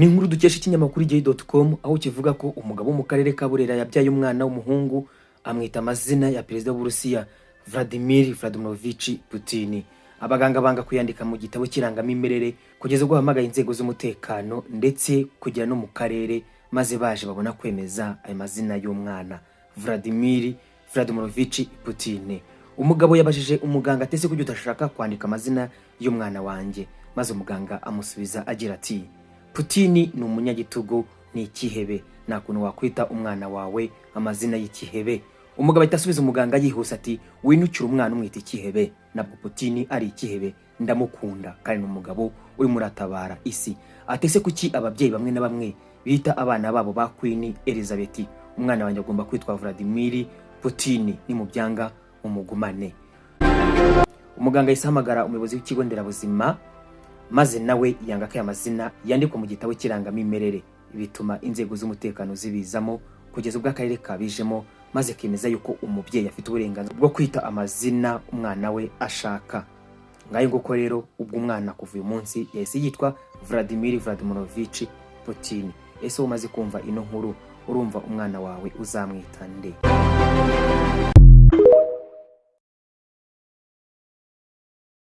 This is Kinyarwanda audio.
Ni inkuru dukesha ikinyamakuru igihe.com aho kivuga ko umugabo mu karere ka Burera yabyaye umwana w'umuhungu amwita amazina ya perezida w'Uburusiya Vladimir Vladimirovich Putin. Abaganga banga kuyandika mu gitabo kirangamimerere kugeza ubwo hamagaye inzego z'umutekano ndetse kugera no mu karere, maze baje babona kwemeza ayo mazina y'umwana Vladimir Vladimirovich Putin. Umugabo yabajije umuganga atese kujya utashaka kwandika amazina y'umwana wanjye, maze umuganga amusubiza agira ati Putin ni umunyagitugu, ni ikihebe, nta kuntu wakwita umwana wawe amazina y'ikihebe. Umugabo itasubiza umuganga yihuse ati winukira umwana umwita ikihebe, nabwo Putin ari ikihebe, ndamukunda kandi n'umugabo uri muratabara isi. Atese kuki ababyeyi bamwe na bamwe bita abana babo ba Queen Elizabeth, umwana wanjye agomba kwitwa Vladimir Putin, ni mu byanga umugumane. Umuganga yisamagara umuyobozi w'ikigo nderabuzima, maze nawe yanga ko amazina yandikwa mu gitabo kirangamimerere, bituma inzego z'umutekano zibizamo kugeza ubwo akarere kabijemo, maze kemeza yuko umubyeyi afite uburenganzira bwo kwita amazina umwana we ashaka. Ngayo nguko rero ubwo umwana kuva uyu munsi yahise yitwa Vladimir Vladimirovich Putin. Ese umaze kumva ino nkuru, urumva umwana wawe uzamwita nde?